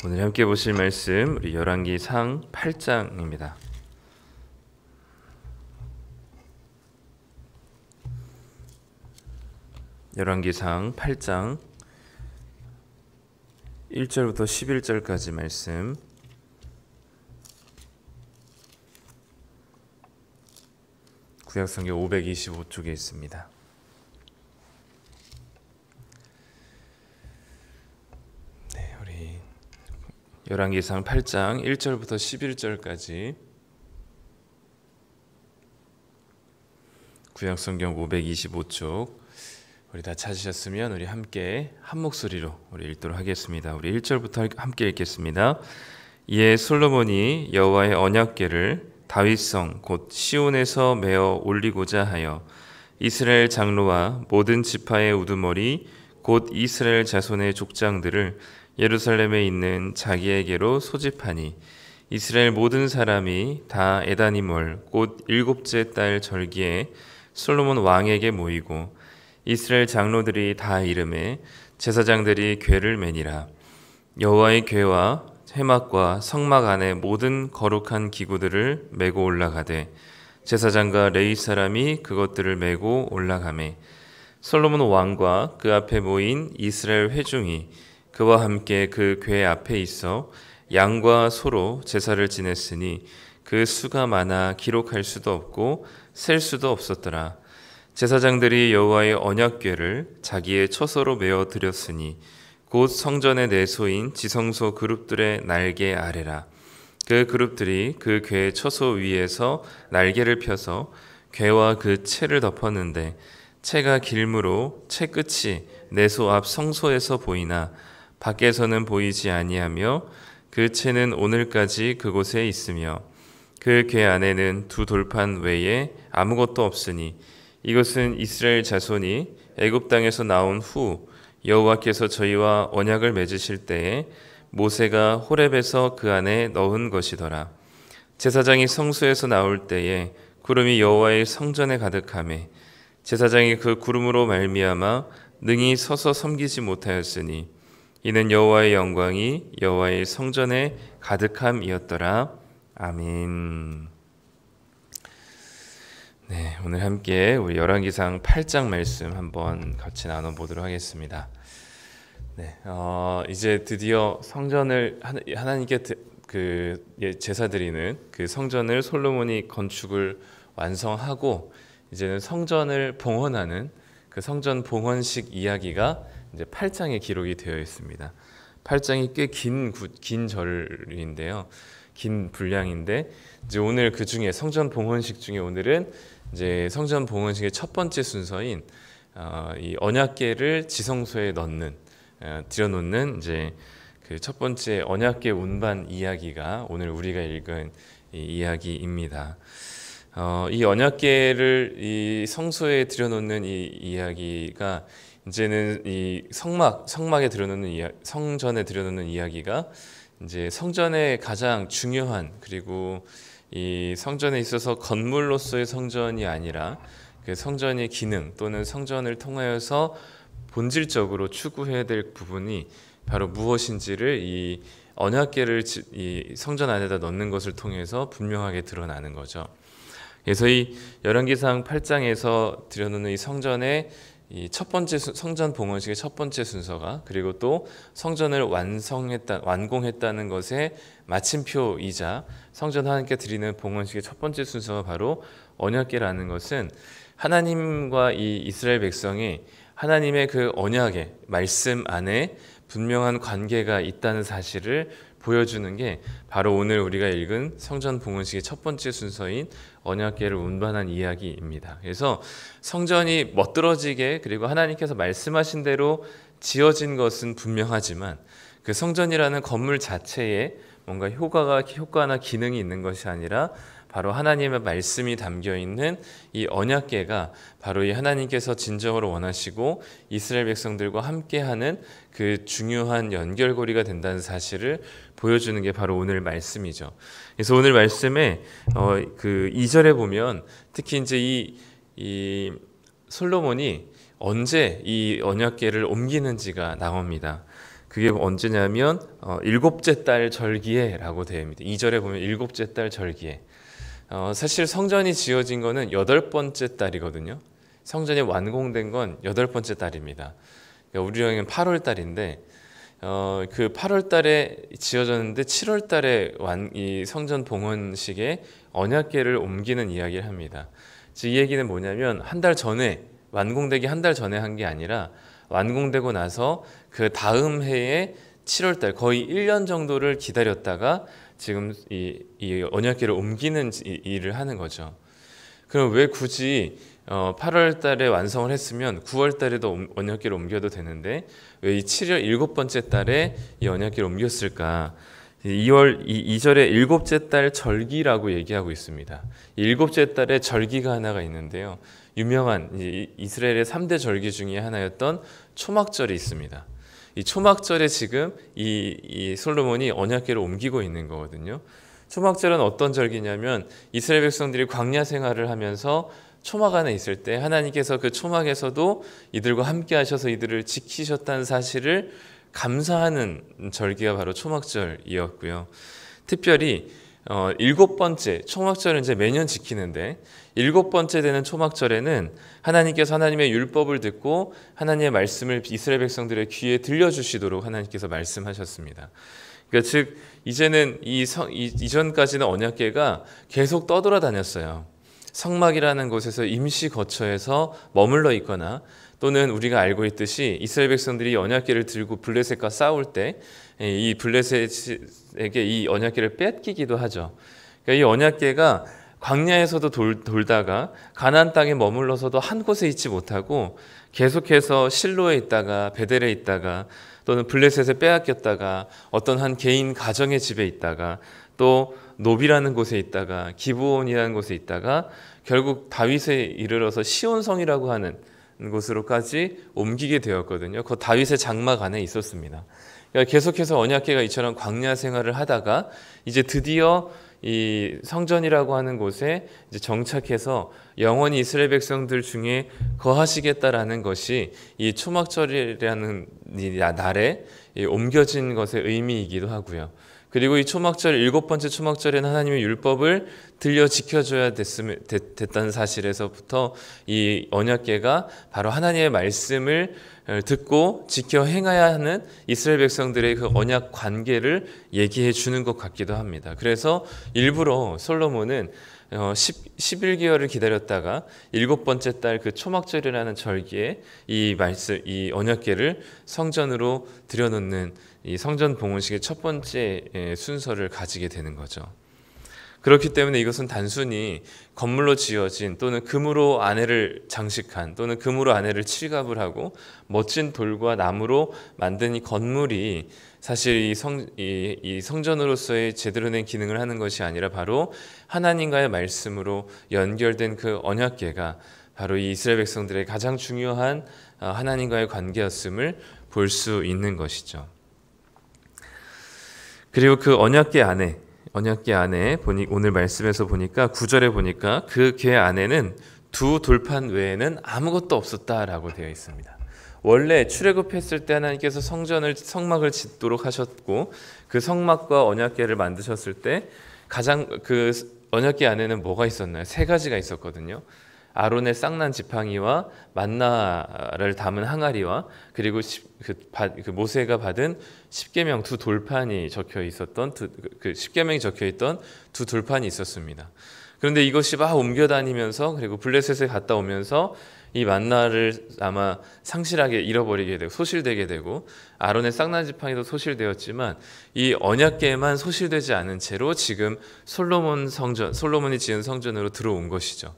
오늘 함께 보실 말씀 우리 열왕기상 8장입니다. 열왕기상 8장 1절부터 11절까지 말씀. 구약성경 525쪽에 있습니다. 네, 우리 열왕기상 8장 1절부터 11절까지 구약성경 525쪽 우리 다 찾으셨으면 우리 함께 한 목소리로 우리 읽도록 하겠습니다. 우리 1절부터 함께 읽겠습니다. 이에 솔로몬이 여호와의 언약궤를 다윗성 곧 시온에서 메어 올리고자 하여 이스라엘 장로와 모든 지파의 우두머리 곧 이스라엘 자손의 족장들을 예루살렘에 있는 자기에게로 소집하니 이스라엘 모든 사람이 다 에다니몰 곧 일곱째 달 절기에 솔로몬 왕에게 모이고 이스라엘 장로들이 다 이름에 제사장들이 궤를 매니라. 여호와의 궤와 회막과 성막 안에 모든 거룩한 기구들을 메고 올라가되 제사장과 레위 사람이 그것들을 메고 올라가매 솔로몬 왕과 그 앞에 모인 이스라엘 회중이 그와 함께 그 궤 앞에 있어 양과 소로 제사를 지냈으니 그 수가 많아 기록할 수도 없고 셀 수도 없었더라. 제사장들이 여호와의 언약궤를 자기의 처소로 메어 드렸으니 곧 성전의 내소인 지성소 그룹들의 날개 아래라. 그 그룹들이 그 궤 처소 위에서 날개를 펴서 궤와 그 채를 덮었는데 채가 길므로 채 끝이 내소 앞 성소에서 보이나 밖에서는 보이지 아니하며 그 채는 오늘까지 그곳에 있으며 그 궤 안에는 두 돌판 외에 아무것도 없으니 이것은 이스라엘 자손이 애굽 땅에서 나온 후 여호와께서 저희와 언약을 맺으실 때에 모세가 호렙에서 그 안에 넣은 것이더라. 제사장이 성소에서 나올 때에 구름이 여호와의 성전에 가득하매 제사장이 그 구름으로 말미암아 능히 서서 섬기지 못하였으니 이는 여호와의 영광이 여호와의 성전에 가득함이었더라. 아멘. 네, 오늘 함께 우리 열왕기상 8장 말씀 한번 같이 나눠보도록 하겠습니다. 네, 이제 드디어 성전을 하나님께 제사 드리는 그 성전을 솔로몬이 건축을 완성하고 이제는 성전을 봉헌하는 그 성전 봉헌식 이야기가 이제 8장에 기록이 되어 있습니다. 8장이 꽤 긴 절인데요, 긴 분량인데 이제 오늘 그 중에 성전 봉헌식 중에 오늘은 이제 성전 봉헌식의 첫 번째 순서인 이 언약궤를 지성소에 들여놓는 이제 그 첫 번째 언약궤 운반 이야기가 오늘 우리가 읽은 이 이야기입니다. 이 언약궤를 이 성소에 들여놓는 이 이야기가 이제는 이 성전에 들여놓는 이야기가 이제 성전의 가장 중요한, 그리고 이 성전에 있어서 건물로서의 성전이 아니라 그 성전의 기능 또는 성전을 통하여서 본질적으로 추구해야 될 부분이 바로 무엇인지를 이 언약궤를 이 성전 안에다 넣는 것을 통해서 분명하게 드러나는 거죠. 그래서 이 열왕기상 8장에서 들여놓는 이 성전의 이 첫 번째 성전 봉헌식의 첫 번째 순서가, 그리고 또 성전을 완공했다는 것의 마침표이자 성전 하나님께 드리는 봉헌식의 첫 번째 순서가 바로 언약궤라는 것은 하나님과 이 이스라엘 백성이 하나님의 그 언약의 말씀 안에 분명한 관계가 있다는 사실을 보여주는 게 바로 오늘 우리가 읽은 성전 봉헌식의 첫 번째 순서인 언약궤를 운반한 이야기입니다. 그래서 성전이 멋들어지게, 그리고 하나님께서 말씀하신 대로 지어진 것은 분명하지만 그 성전이라는 건물 자체에 뭔가 효과나 기능이 있는 것이 아니라 바로 하나님의 말씀이 담겨 있는 이 언약궤가 바로 이 하나님께서 진정으로 원하시고 이스라엘 백성들과 함께하는 그 중요한 연결고리가 된다는 사실을 보여주는 게 바로 오늘 말씀이죠. 그래서 오늘 말씀에 그 2절에 보면 특히 이제 이 솔로몬이 언제 이 언약궤를 옮기는지가 나옵니다. 그게 언제냐면 일곱째 달 절기에라고 되어 있습니다. 2절에 보면 일곱째 달 절기에. 사실 성전이 지어진 거는 8번째 달이거든요. 성전이 완공된 건 8번째 달입니다. 그러니까 우리 여행은 8월 달인데 그 8월 달에 지어졌는데 7월 달에 이 성전 봉헌식에 언약궤를 옮기는 이야기를 합니다. 즉 이 얘기는 뭐냐면 한 달 전에 완공되기 한 달 전에 한 게 아니라 완공되고 나서 그 다음 해에 7월 달 거의 1년 정도를 기다렸다가 지금 이 언약궤를 옮기는 일을 하는 거죠. 그럼 왜 굳이 8월 달에 완성을 했으면 9월 달에도 언약궤를 옮겨도 되는데 왜 이 7월 7번째 달에 이 언약궤를 옮겼을까? 2절에 일곱째 달 절기라고 얘기하고 있습니다. 일곱째 달에 절기가 하나가 있는데요. 유명한 이스라엘의 3대 절기 중에 하나였던 초막절이 있습니다. 이 초막절에 지금 이 솔로몬이 언약궤를 옮기고 있는 거거든요. 초막절은 어떤 절기냐면 이스라엘 백성들이 광야 생활을 하면서 초막 안에 있을 때 하나님께서 그 초막에서도 이들과 함께 하셔서 이들을 지키셨다는 사실을 감사하는 절기가 바로 초막절이었고요. 특별히 7번째 초막절은 이제 매년 지키는데 7번째 되는 초막절에는 하나님께서 하나님의 율법을 듣고 하나님의 말씀을 이스라엘 백성들의 귀에 들려주시도록 하나님께서 말씀하셨습니다. 그러니까 즉 이제는 이전까지는 언약궤가 계속 떠돌아다녔어요. 성막이라는 곳에서 임시 거처에서 머물러 있거나 또는 우리가 알고 있듯이 이스라엘 백성들이 언약궤를 들고 블레셋과 싸울 때 이 블레셋에게 이 언약궤를 뺏기기도 하죠. 그러니까 이 언약궤가 광야에서도 돌다가 가나안 땅에 머물러서도 한 곳에 있지 못하고 계속해서 실로에 있다가 베델에 있다가 또는 블레셋에 빼앗겼다가 어떤 한 개인 가정의 집에 있다가 또 노비라는 곳에 있다가 기브온이라는 곳에 있다가 결국 다윗에 이르러서 시온성이라고 하는 곳으로까지 옮기게 되었거든요. 그 다윗의 장막 안에 있었습니다. 그러니까 계속해서 언약궤가 이처럼 광야 생활을 하다가 이제 드디어 이 성전이라고 하는 곳에 이제 정착해서 영원히 이스라엘 백성들 중에 거하시겠다라는 것이 이 초막절이라는 이 날에 옮겨진 것의 의미이기도 하고요. 그리고 이 초막절 7번째 초막절에는 하나님의 율법을 들려 지켜줘야 됐다는 사실에서부터 이 언약궤가 바로 하나님의 말씀을 듣고 지켜 행해야 하는 이스라엘 백성들의 그 언약 관계를 얘기해 주는 것 같기도 합니다. 그래서 일부러 솔로몬은 11개월을 기다렸다가 7번째 달 그 초막절이라는 절기에 이 언약궤를 성전으로 들여놓는 이 성전 봉헌식의 첫 번째 순서를 가지게 되는 거죠. 그렇기 때문에 이것은 단순히 건물로 지어진 또는 금으로 안에를 장식한 또는 금으로 안에를 칠갑을 하고 멋진 돌과 나무로 만든 이 건물이 사실 이 성전으로서의 제대로 된 기능을 하는 것이 아니라 바로 하나님과의 말씀으로 연결된 그 언약궤가 바로 이 이스라엘 백성들의 가장 중요한 하나님과의 관계였음을 볼 수 있는 것이죠. 그리고 그 언약궤 안에 오늘 말씀에서 보니까 9절에 보니까 그 궤 안에는 두 돌판 외에는 아무것도 없었다라고 되어 있습니다. 원래 출애굽했을 때 하나님께서 성막을 짓도록 하셨고 그 성막과 언약궤를 만드셨을 때 가장 그 언약궤 안에는 뭐가 있었나요? 3가지가 있었거든요. 아론의 쌍난 지팡이와 만나를 담은 항아리와 그리고 그 모세가 받은 십계명 두 돌판이 적혀 있었던 그 십계명이 적혀 있던 두 돌판이 있었습니다. 그런데 이것이 막 옮겨다니면서 그리고 블레셋에 갔다 오면서 이 만나를 아마 상실하게 잃어버리게 되고 소실되게 되고 아론의 쌍난 지팡이도 소실되었지만 이 언약궤만 소실되지 않은 채로 지금 솔로몬이 지은 성전으로 들어온 것이죠.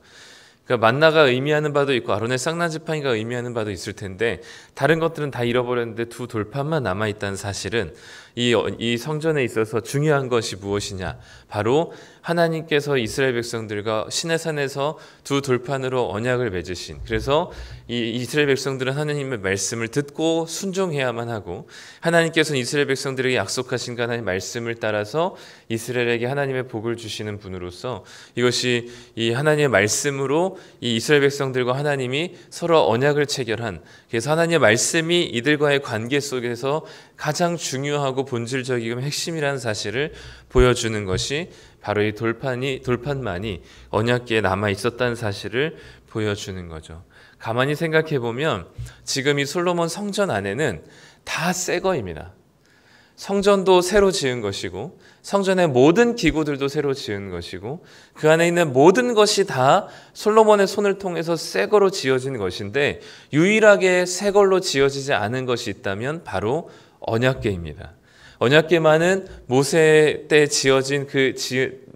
그러니까 만나가 의미하는 바도 있고 아론의 쌍난 지팡이가 의미하는 바도 있을 텐데 다른 것들은 다 잃어버렸는데 두 돌판만 남아있다는 사실은 이 성전에 있어서 중요한 것이 무엇이냐? 바로 하나님께서 이스라엘 백성들과 시내산에서 두 돌판으로 언약을 맺으신, 그래서 이 이스라엘 백성들은 하나님의 말씀을 듣고 순종해야만 하고, 하나님께서는 이스라엘 백성들에게 약속하신 그 하나님의 말씀을 따라서 이스라엘에게 하나님의 복을 주시는 분으로서, 이것이 이 하나님의 말씀으로 이 이스라엘 백성들과 하나님이 서로 언약을 체결한, 그래서 하나님의 말씀이 이들과의 관계 속에서 가장 중요하고 본질적이고 핵심이라는 사실을 보여주는 것이 바로 이 돌판만이 언약궤에 남아 있었다는 사실을 보여주는 거죠. 가만히 생각해 보면 지금 이 솔로몬 성전 안에는 다 새 거입니다. 성전도 새로 지은 것이고, 성전의 모든 기구들도 새로 지은 것이고, 그 안에 있는 모든 것이 다 솔로몬의 손을 통해서 새 거로 지어진 것인데, 유일하게 새 걸로 지어지지 않은 것이 있다면 바로 언약궤입니다. 언약궤만은 모세 때 지어진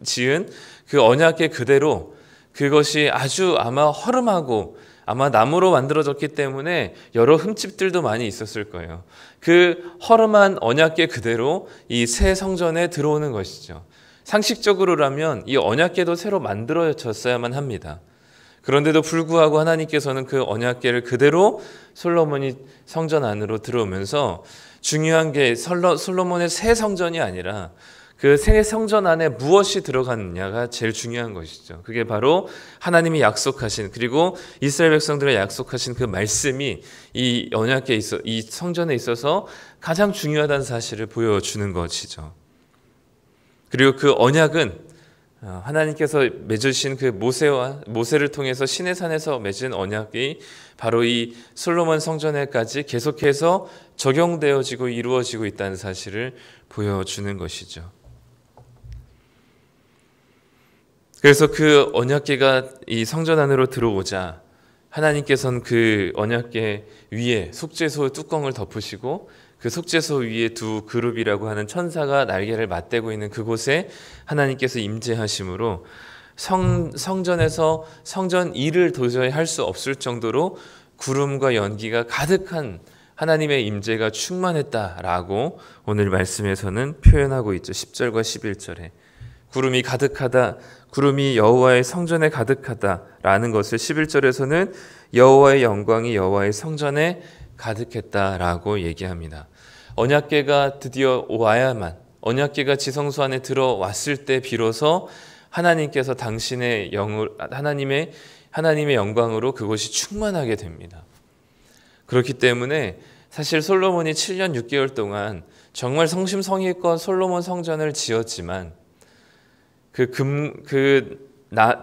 지은 그 언약궤 그대로, 그것이 아주 아마 허름하고 아마 나무로 만들어졌기 때문에 여러 흠집들도 많이 있었을 거예요. 그 허름한 언약궤 그대로 이 새 성전에 들어오는 것이죠. 상식적으로라면 이 언약궤도 새로 만들어졌어야만 합니다. 그런데도 불구하고 하나님께서는 그 언약궤를 그대로 솔로몬이 성전 안으로 들어오면서, 중요한 게 솔로몬의 새 성전이 아니라 그 새 성전 안에 무엇이 들어갔느냐가 제일 중요한 것이죠. 그게 바로 하나님이 약속하신, 그리고 이스라엘 백성들의 약속하신 그 말씀이 이 언약궤에 이 성전에 있어서 가장 중요하다는 사실을 보여주는 것이죠. 그리고 그 언약은 하나님께서 맺으신 그 모세를 통해서 시내산에서 맺은 언약이 바로 이 솔로몬 성전에까지 계속해서 적용되어지고 이루어지고 있다는 사실을 보여주는 것이죠. 그래서 그 언약궤가 이 성전 안으로 들어오자 하나님께서는 그 언약궤 위에 속죄소 뚜껑을 덮으시고, 그 속죄소 위에 두 그룹이라고 하는 천사가 날개를 맞대고 있는 그곳에 하나님께서 임재하심으로 성전에서 성전 일을 도저히 할 수 없을 정도로 구름과 연기가 가득한 하나님의 임재가 충만했다라고 오늘 말씀에서는 표현하고 있죠. 10절과 11절에 구름이 가득하다, 구름이 여호와의 성전에 가득하다라는 것을 11절에서는 여호와의 영광이 여호와의 성전에 가득했다라고 얘기합니다. 언약궤가 드디어 와야만, 언약궤가 지성소 안에 들어왔을 때 비로소 하나님께서 당신의 하나님의 영광으로 그것이 충만하게 됩니다. 그렇기 때문에 사실 솔로몬이 7년 6개월 동안 정말 성심성의껏 솔로몬 성전을 지었지만,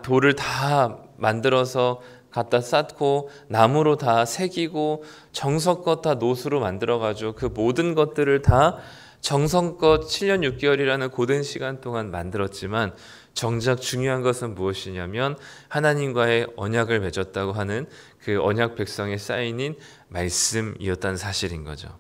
돌을 다 만들어서 갖다 쌓고 나무로 다 새기고 정성껏 다 노수로 만들어가지고 그 모든 것들을 다 정성껏 7년 6개월이라는 고된 시간 동안 만들었지만, 정작 중요한 것은 무엇이냐면 하나님과의 언약을 맺었다고 하는 그 언약 백성의 사인인 말씀이었다는 사실인 거죠.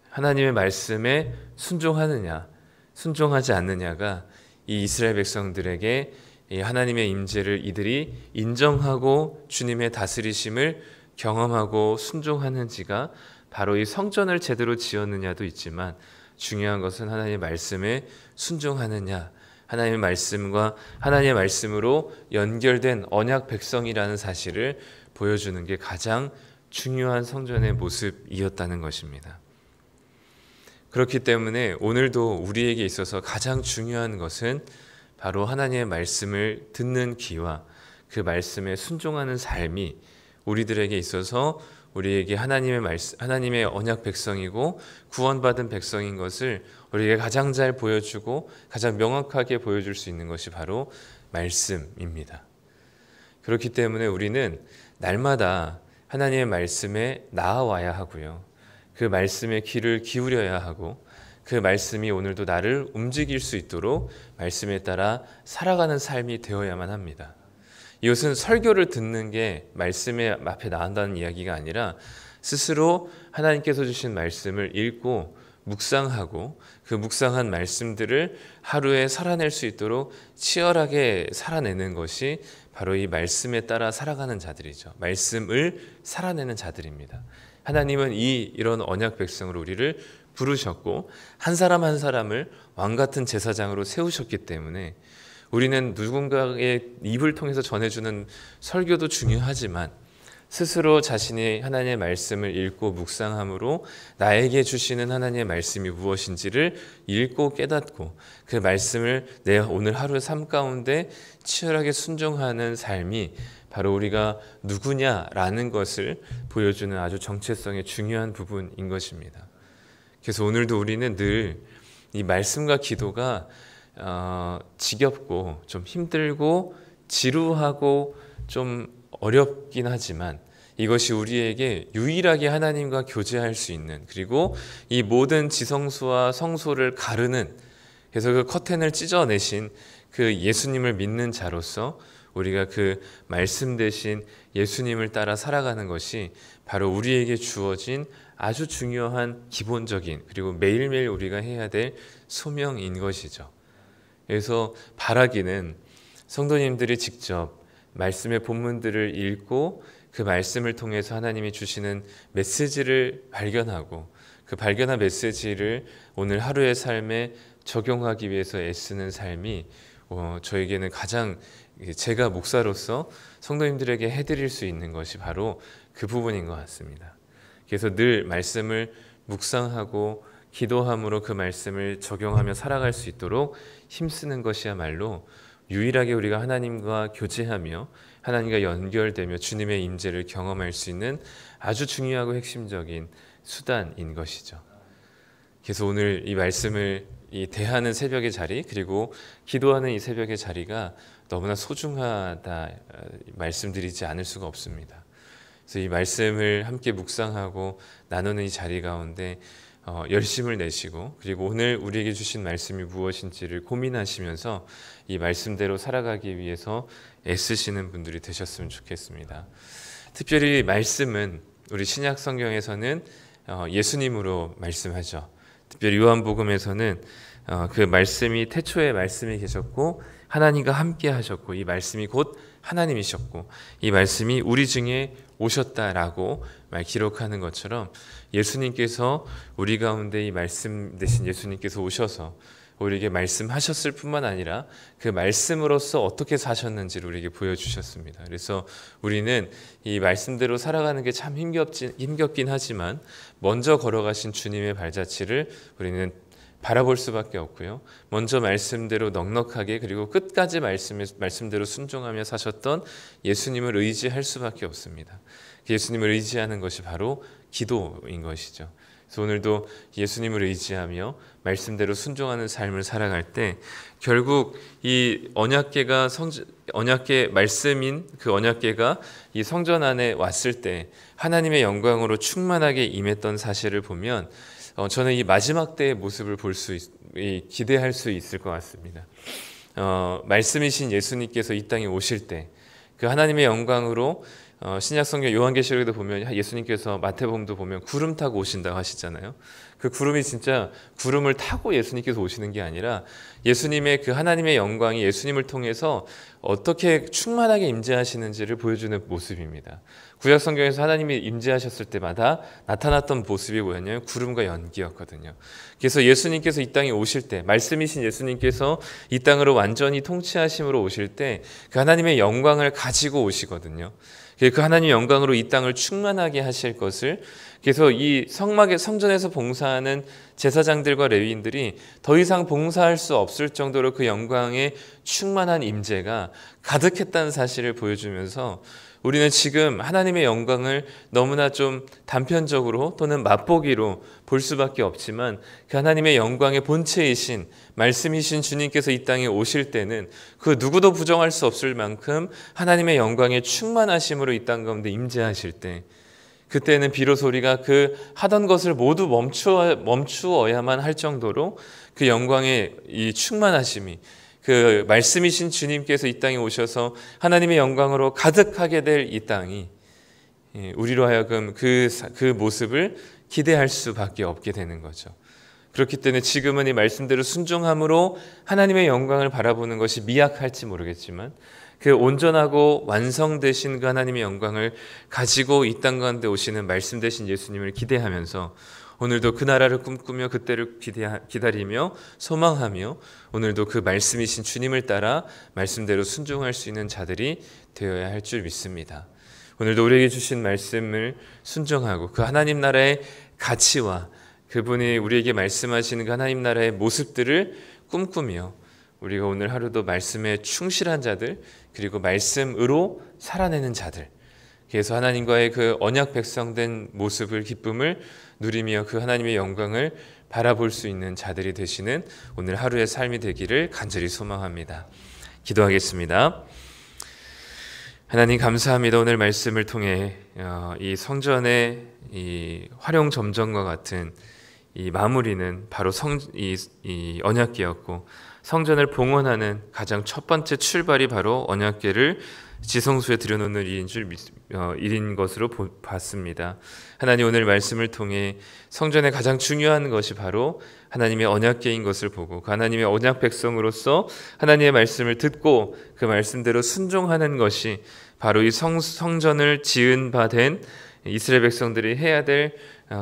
하나님의 말씀에 순종하느냐 순종하지 않느냐가 이 이스라엘 백성들에게 이 하나님의 임재를 이들이 인정하고 주님의 다스리심을 경험하고 순종하는지가 바로 이 성전을 제대로 지었느냐도 있지만, 중요한 것은 하나님의 말씀에 순종하느냐, 하나님의 말씀과 하나님의 말씀으로 연결된 언약 백성이라는 사실을 보여주는 게 가장 중요한 성전의 모습이었다는 것입니다. 그렇기 때문에 오늘도 우리에게 있어서 가장 중요한 것은 바로 하나님의 말씀을 듣는 귀와 그 말씀에 순종하는 삶이 우리들에게 있어서 우리에게 하나님의 언약 백성이고 구원받은 백성인 것을 우리에게 가장 잘 보여주고 가장 명확하게 보여줄 수 있는 것이 바로 말씀입니다. 그렇기 때문에 우리는 날마다 하나님의 말씀에 나아와야 하고요. 그 말씀에 귀를 기울여야 하고, 그 말씀이 오늘도 나를 움직일 수 있도록 말씀에 따라 살아가는 삶이 되어야만 합니다. 이것은 설교를 듣는 게 말씀의 앞에 나온다는 이야기가 아니라 스스로 하나님께서 주신 말씀을 읽고 묵상하고 그 묵상한 말씀들을 하루에 살아낼 수 있도록 치열하게 살아내는 것이 바로 이 말씀에 따라 살아가는 자들이죠. 말씀을 살아내는 자들입니다. 하나님은 이런 언약 백성으로 우리를 부르셨고 한 사람 한 사람을 왕 같은 제사장으로 세우셨기 때문에 우리는 누군가의 입을 통해서 전해주는 설교도 중요하지만 스스로 자신이 하나님의 말씀을 읽고 묵상함으로 나에게 주시는 하나님의 말씀이 무엇인지를 읽고 깨닫고 그 말씀을 내 오늘 하루의 삶 가운데 치열하게 순종하는 삶이 바로 우리가 누구냐라는 것을 보여주는 아주 정체성의 중요한 부분인 것입니다. 그래서 오늘도 우리는 늘 이 말씀과 기도가 지겹고 좀 힘들고 지루하고 좀 어렵긴 하지만 이것이 우리에게 유일하게 하나님과 교제할 수 있는, 그리고 이 모든 지성소와 성소를 가르는, 그래서 그 커튼을 찢어내신 그 예수님을 믿는 자로서 우리가 그 말씀 대신 예수님을 따라 살아가는 것이 바로 우리에게 주어진 아주 중요한 기본적인, 그리고 매일매일 우리가 해야 될 소명인 것이죠. 그래서 바라기는 성도님들이 직접 말씀의 본문들을 읽고 그 말씀을 통해서 하나님이 주시는 메시지를 발견하고 그 발견한 메시지를 오늘 하루의 삶에 적용하기 위해서 애쓰는 삶이 저에게는 가장, 제가 목사로서 성도님들에게 해드릴 수 있는 것이 바로 그 부분인 것 같습니다. 그래서 늘 말씀을 묵상하고 기도함으로 그 말씀을 적용하며 살아갈 수 있도록 힘쓰는 것이야말로 유일하게 우리가 하나님과 교제하며 하나님과 연결되며 주님의 임재를 경험할 수 있는 아주 중요하고 핵심적인 수단인 것이죠. 그래서 오늘 이 말씀을 대하는 새벽의 자리, 그리고 기도하는 이 새벽의 자리가 너무나 소중하다 말씀드리지 않을 수가 없습니다. 그래서 이 말씀을 함께 묵상하고 나누는 이 자리 가운데 열심을 내시고, 그리고 오늘 우리에게 주신 말씀이 무엇인지를 고민하시면서 이 말씀대로 살아가기 위해서 애쓰시는 분들이 되셨으면 좋겠습니다. 특별히 말씀은 우리 신약 성경에서는 예수님으로 말씀하죠. 특별히 요한복음에서는 그 말씀이 태초에 말씀이 계셨고 하나님과 함께 하셨고 이 말씀이 곧 하나님이셨고 이 말씀이 우리 중에 오셨다라고 기록하는 것처럼 예수님께서 우리 가운데 이 말씀 대신 예수님께서 오셔서 우리에게 말씀하셨을 뿐만 아니라 그 말씀으로서 어떻게 사셨는지를 우리에게 보여주셨습니다. 그래서 우리는 이 말씀대로 살아가는 게 참 힘겹긴 하지만 먼저 걸어가신 주님의 발자취를 우리는 바라볼 수밖에 없고요. 먼저 말씀대로 넉넉하게 그리고 끝까지 말씀대로 순종하며 사셨던 예수님을 의지할 수밖에 없습니다. 예수님을 의지하는 것이 바로 기도인 것이죠. 그래서 오늘도 예수님을 의지하며 말씀대로 순종하는 삶을 살아갈 때 결국 이 언약궤 말씀인 그 언약궤가 이 성전 안에 왔을 때 하나님의 영광으로 충만하게 임했던 사실을 보면 저는 이 마지막 때의 모습을 기대할 수 있을 것 같습니다. 말씀이신 예수님께서 이 땅에 오실 때 그 하나님의 영광으로 신약성경 요한계시록에도 보면 예수님께서 마태복음도 보면 구름 타고 오신다고 하시잖아요. 그 구름이 진짜 구름을 타고 예수님께서 오시는 게 아니라 예수님의 그 하나님의 영광이 예수님을 통해서 어떻게 충만하게 임재하시는지를 보여주는 모습입니다. 구약 성경에서 하나님이 임재하셨을 때마다 나타났던 모습이 뭐였냐면 구름과 연기였거든요. 그래서 예수님께서 이 땅에 오실 때 말씀이신 예수님께서 이 땅으로 완전히 통치하심으로 오실 때 그 하나님의 영광을 가지고 오시거든요. 그 하나님의 영광으로 이 땅을 충만하게 하실 것을, 그래서 이 성전에서 봉사하는 제사장들과 레위인들이 더 이상 봉사할 수 없을 정도로 그 영광의 충만한 임재가 가득했다는 사실을 보여주면서 우리는 지금 하나님의 영광을 너무나 좀 단편적으로 또는 맛보기로 볼 수밖에 없지만 그 하나님의 영광의 본체이신 말씀이신 주님께서 이 땅에 오실 때는 그 누구도 부정할 수 없을 만큼 하나님의 영광의 충만하심으로 이 땅 가운데 임재하실 때 그때는 비로소 우리가 그 하던 것을 모두 멈추어야만 할 정도로 그 영광의 이 충만하심이 그 말씀이신 주님께서 이 땅에 오셔서 하나님의 영광으로 가득하게 될 이 땅이 우리로 하여금 그 모습을 기대할 수밖에 없게 되는 거죠. 그렇기 때문에 지금은 이 말씀대로 순종함으로 하나님의 영광을 바라보는 것이 미약할지 모르겠지만 그 온전하고 완성되신 그 하나님의 영광을 가지고 이 땅 가운데 오시는 말씀 되신 예수님을 기대하면서 오늘도 그 나라를 꿈꾸며 그때를 기다리며 소망하며 오늘도 그 말씀이신 주님을 따라 말씀대로 순종할 수 있는 자들이 되어야 할 줄 믿습니다. 오늘도 우리에게 주신 말씀을 순종하고 그 하나님 나라의 가치와 그분이 우리에게 말씀하시는 그 하나님 나라의 모습들을 꿈꾸며 우리가 오늘 하루도 말씀에 충실한 자들, 그리고 말씀으로 살아내는 자들, 그래서 하나님과의 그 언약 백성된 모습을, 기쁨을 누리며 그 하나님의 영광을 바라볼 수 있는 자들이 되시는 오늘 하루의 삶이 되기를 간절히 소망합니다. 기도하겠습니다. 하나님 감사합니다. 오늘 말씀을 통해 이 성전의 이 활용점정과 같은 이 마무리는 바로 이 언약궤였고, 성전을 봉헌하는 가장 첫 번째 출발이 바로 언약궤를 지성소에 들여놓는 일인 것으로 봤습니다. 하나님 오늘 말씀을 통해 성전의 가장 중요한 것이 바로 하나님의 언약궤인 것을 보고 그 하나님의 언약 백성으로서 하나님의 말씀을 듣고 그 말씀대로 순종하는 것이 바로 이 성전을 지은 바 된 이스라엘 백성들이 해야 될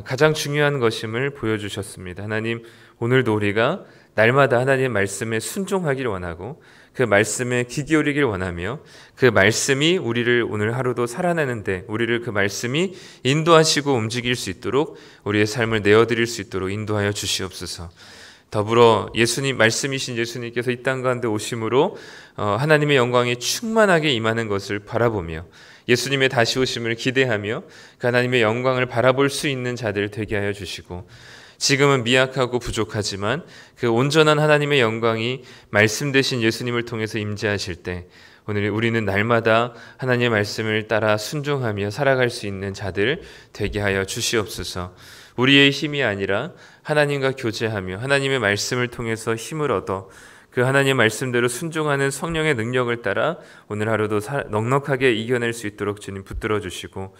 가장 중요한 것임을 보여주셨습니다. 하나님 오늘도 우리가 날마다 하나님의 말씀에 순종하기를 원하고 그 말씀에 귀 기울이길 원하며 그 말씀이 우리를 오늘 하루도 살아내는데 우리를 그 말씀이 인도하시고 움직일 수 있도록 우리의 삶을 내어드릴 수 있도록 인도하여 주시옵소서. 더불어 예수님, 말씀이신 예수님께서 이 땅 가운데 오심으로 하나님의 영광이 충만하게 임하는 것을 바라보며 예수님의 다시 오심을 기대하며 그 하나님의 영광을 바라볼 수 있는 자들 되게 하여 주시고, 지금은 미약하고 부족하지만 그 온전한 하나님의 영광이 말씀 되신 예수님을 통해서 임재하실 때 오늘 우리는 날마다 하나님의 말씀을 따라 순종하며 살아갈 수 있는 자들 되게 하여 주시옵소서. 우리의 힘이 아니라 하나님과 교제하며 하나님의 말씀을 통해서 힘을 얻어 그 하나님의 말씀대로 순종하는 성령의 능력을 따라 오늘 하루도 넉넉하게 이겨낼 수 있도록 주님 붙들어 주시고,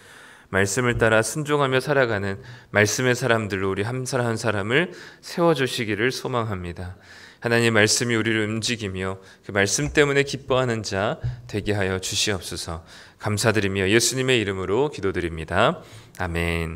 말씀을 따라 순종하며 살아가는 말씀의 사람들로 우리 한 사람 한 사람을 세워주시기를 소망합니다. 하나님의 말씀이 우리를 움직이며 그 말씀 때문에 기뻐하는 자 되게 하여 주시옵소서. 감사드리며 예수님의 이름으로 기도드립니다. 아멘.